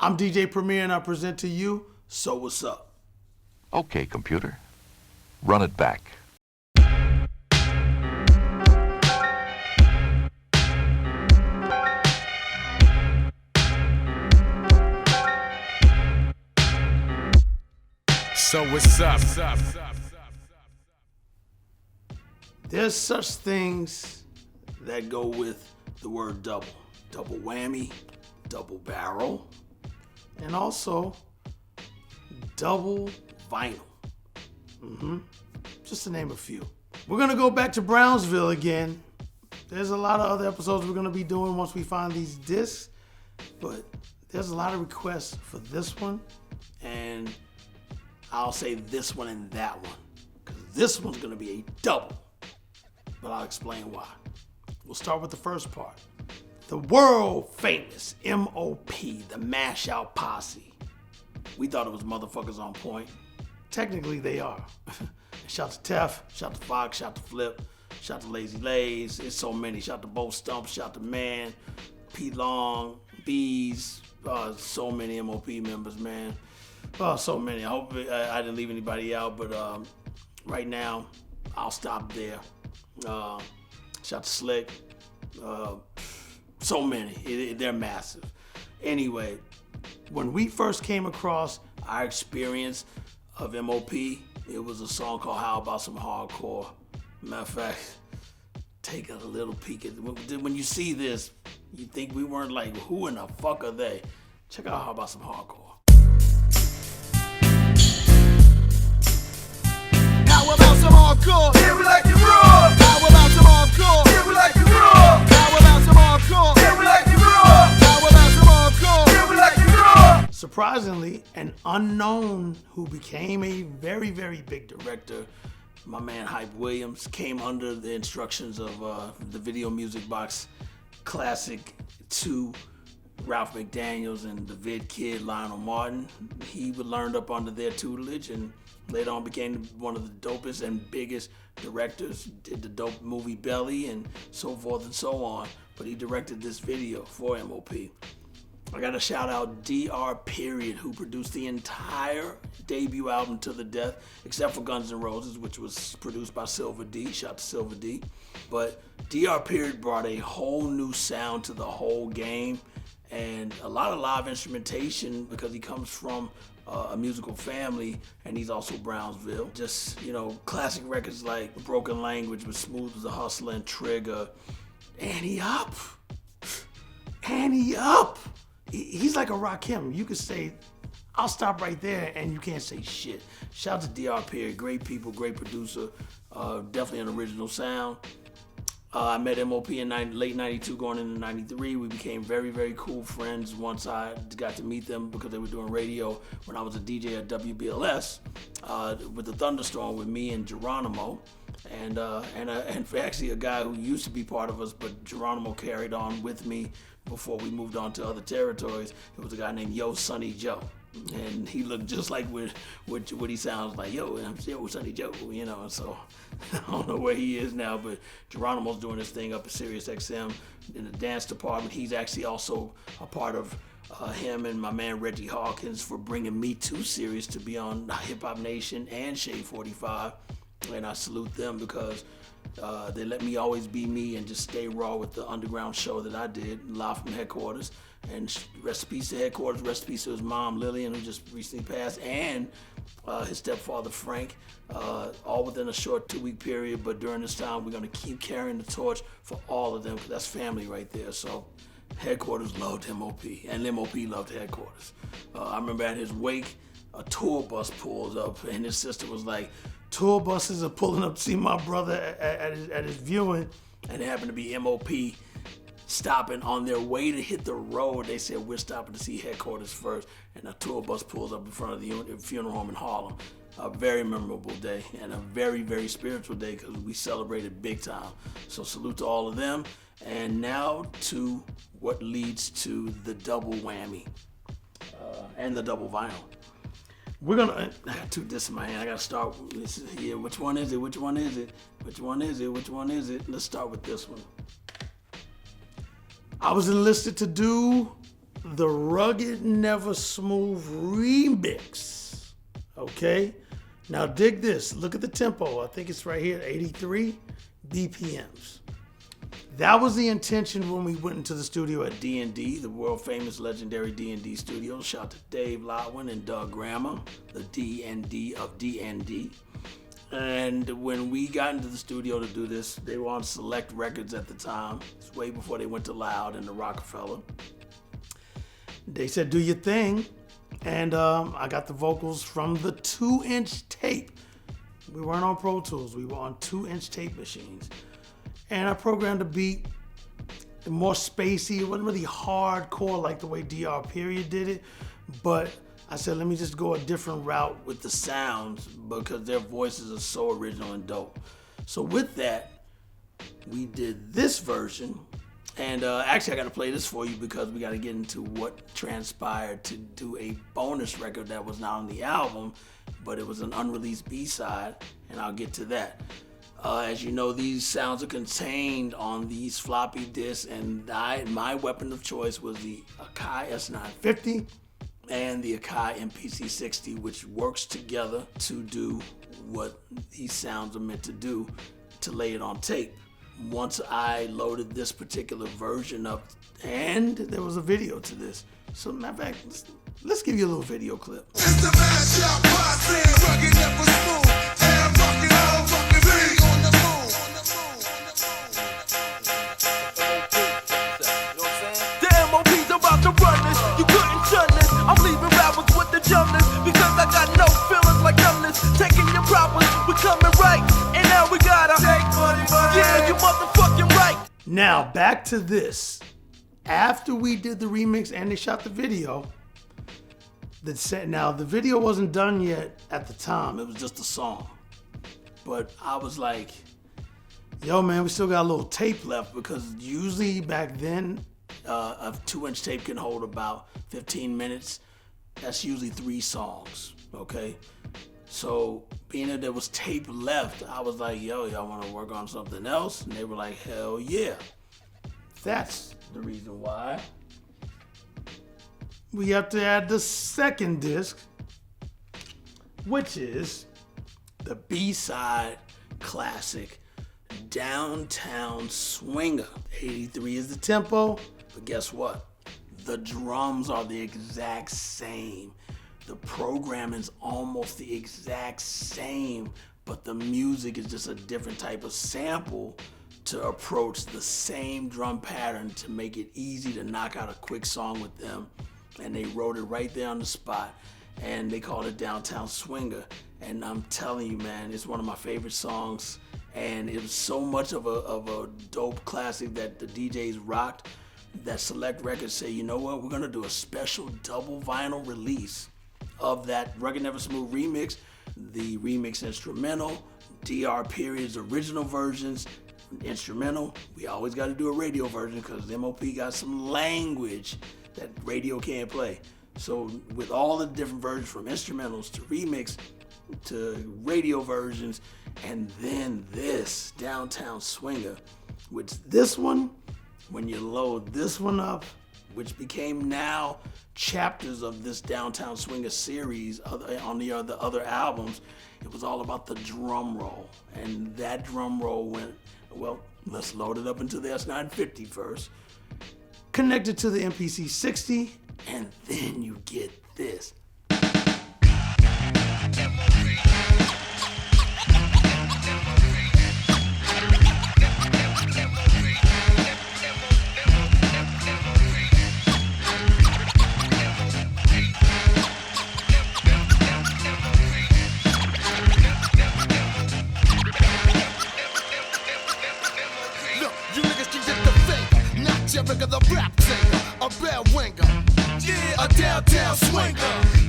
I'm DJ Preemo and I present to you So What's Up. Okay, computer. Run it back. So what's up? There's such things that go with the word double. Double whammy, double barrel, and also double vinyl. Just to name a few. We're gonna go back to Brownsville again. There's a lot of other episodes we're gonna be doing once we find these discs, but there's a lot of requests for this one, and I'll say this one and that one, because this one's gonna be a double, but I'll explain why. We'll start with the first part. The world famous M.O.P, the Mash Out Posse. We thought it was motherfuckers on point. Technically they are. Shout to Tef, shout to Fox, shout to Flip, shout to Lazy Lays. It's so many. Shout to Bo Stump, shout to Man, P Long, Bees. So many M.O.P members, man. So many. I hope I didn't leave anybody out, but right now, I'll stop there. Shout to Slick. So many. They're massive. Anyway, when we first came across our experience of M.O.P, it was a song called How About Some Hardcore. Matter of fact, take a little peek at it. When you see this, you think we weren't like, who in the fuck are they? Check out How About Some Hardcore. How about some hardcore? Yeah, we like it raw. How about some hardcore? Yeah, we like it raw. How about some hardcore? Yeah, we like it raw. How about some hardcore? Yeah, we like it raw. Surprisingly, an unknown who became a very, very big director, my man Hype Williams, came under the instructions of the Video Music Box Classic 2, Ralph McDaniels and the Vid Kid, Lionel Martin. He learned up under their tutelage and later on became one of the dopest and biggest directors, did the dope movie Belly and so forth and so on. But he directed this video for M.O.P. I gotta shout out Dr. Period, who produced the entire debut album To The Death, except for Guns N' Roses, which was produced by Silver D. Shout out to Silver D. But Dr. Period brought a whole new sound to the whole game and a lot of live instrumentation because he comes from a musical family, and he's also Brownsville. Just, classic records like Broken Language with Smooth as a Hustler and Trigger. Ante Up. Ante Up. He's like a Rakim. You could say, I'll stop right there, and you can't say shit. Shout out to Dr. Period. Great people, great producer. Definitely an original sound. I met M.O.P in late 92 going into 93. We became very, very cool friends once I got to meet them because they were doing radio when I was a DJ at WBLS with the Thunderstorm with me and Geronimo. And actually a guy who used to be part of us, but Geronimo carried on with me before we moved on to other territories. It was a guy named Yo Sonny Joe. And he looked just like what he sounds like. Yo, I'm still Sonny Joe, so I don't know where he is now, but Geronimo's doing his thing up at Sirius XM in the dance department. He's actually also a part of him and my man Reggie Hawkins for bringing me to Sirius to be on Hip Hop Nation and Shade 45. And I salute them because they let me always be me and just stay raw with the underground show that I did, live from headquarters. And rest in peace to headquarters, rest in peace to his mom, Lillian, who just recently passed, and his stepfather, Frank, all within a short 2-week period. But during this time, we're going to keep carrying the torch for all of them, because that's family right there. So headquarters loved M.O.P, and M.O.P loved headquarters. I remember at his wake, a tour bus pulls up, and his sister was like, tour buses are pulling up to see my brother at his viewing, and it happened to be M.O.P stopping on their way to hit the road. They said, we're stopping to see headquarters first, and a tour bus pulls up in front of the funeral home in Harlem. A very memorable day and a very, very spiritual day because we celebrated big time. So salute to all of them. And now to what leads to the double whammy and the double vinyl. I got two discs in my hand. I gotta start with this. Yeah, which one is it? Which one is it? Which one is it? Which one is it? Let's start with this one. I was enlisted to do the Rugged Neva Smoove remix. Okay? Now dig this. Look at the tempo. I think it's right here, 83 BPMs. That was the intention when we went into the studio at D&D, the world famous legendary D&D studio. Shout out to Dave Lotwin and Doug Grammer, the D&D of D&D. And when we got into the studio to do this, they were on Select Records at the time. It's way before they went to Loud and the Rockefeller. They said, do your thing. And I got the vocals from the 2-inch tape. We weren't on Pro Tools. We were on 2-inch tape machines. And I programmed the beat more spacey. It wasn't really hardcore like the way DR Period did it. But I said, let me just go a different route with the sounds because their voices are so original and dope. So with that, we did this version. And actually, I got to play this for you because we got to get into what transpired to do a bonus record that was not on the album, but it was an unreleased B-side, and I'll get to that. As you know, these sounds are contained on these floppy disks, and my weapon of choice was the Akai S950 and the Akai MPC60, which works together to do what these sounds are meant to do, to lay it on tape. Once I loaded this particular version up, and there was a video to this. So matter of fact, let's give you a little video clip. It's the mashup, posse, Rugged Neva Smoove, and rockin' all fucking beat on the move. The M.O.P's about to run this, you couldn't shun this. I'm leaving rappers with the jumpness, because I got no feelings like numbness. Taking your problems, we coming right, and now we gotta take money. Yeah, you motherfucking right. Now back to this. After we did the remix and they shot the video, now the video wasn't done yet at the time. It was just a song. But I was like, yo man, we still got a little tape left because usually back then, a 2-inch tape can hold about 15 minutes. That's usually 3 songs, okay? So being that there was tape left, I was like, yo, y'all want to work on something else? And they were like, hell yeah. That's the reason why we have to add the second disc, which is the B-side classic, Downtown Swinga. 83 is the tempo, but guess what? The drums are the exact same. The programming's almost the exact same, but the music is just a different type of sample to approach the same drum pattern to make it easy to knock out a quick song with them. And they wrote it right there on the spot, and they called it Downtown Swinga. And I'm telling you, man, it's one of my favorite songs, and it was so much of a dope classic that the DJs rocked that Select Records say, you know what, we're gonna do a special double vinyl release of that Rugged Neva Smoove remix, the remix instrumental, DR Period's original versions, instrumental. We always got to do a radio version because M.O.P got some language that radio can't play. So with all the different versions from instrumentals to remix to radio versions, and then this Downtown Swinga, which this one, when you load this one up, which became now chapters of this Downtown Swinga series on the other albums, it was all about the drum roll. And that drum roll went, well, let's load it up into the S950 first, connected to the MPC60, and then you get this. Regular rap singer, a bell winger, yeah, a downtown swinger.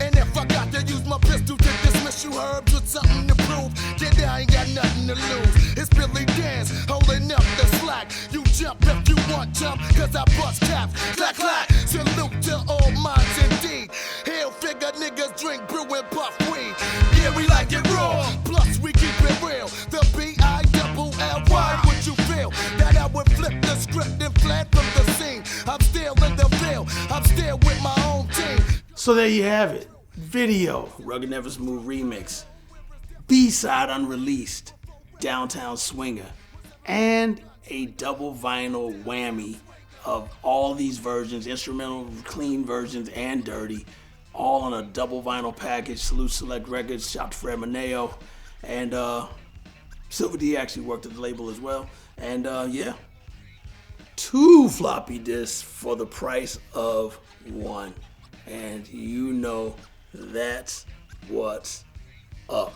And if I got to use my pistol to dismiss you herbs with something to prove, then I ain't got nothing to lose. It's Billy Dance holding up the slack. You jump if you want jump, cause I bust caps. Clack, clack, salute to all minds indeed. Hell figure niggas drink, brew and puff weed. Yeah, we like it raw, plus we keep it real. The B-I-double-L-Y, what you feel? That I would flip the script and flat from the scene. I'm still in the field, I'm still with So there you have it. Video, Rugged Neva Smoove remix. B-side unreleased, Downtown Swinga. And a double vinyl whammy of all these versions, instrumental, clean versions, and dirty, all on a double vinyl package. Salute Select Records, shout to Fred Moneo. And Silver D actually worked at the label as well. And yeah, 2 floppy disks for the price of 1. And you know that's what's up.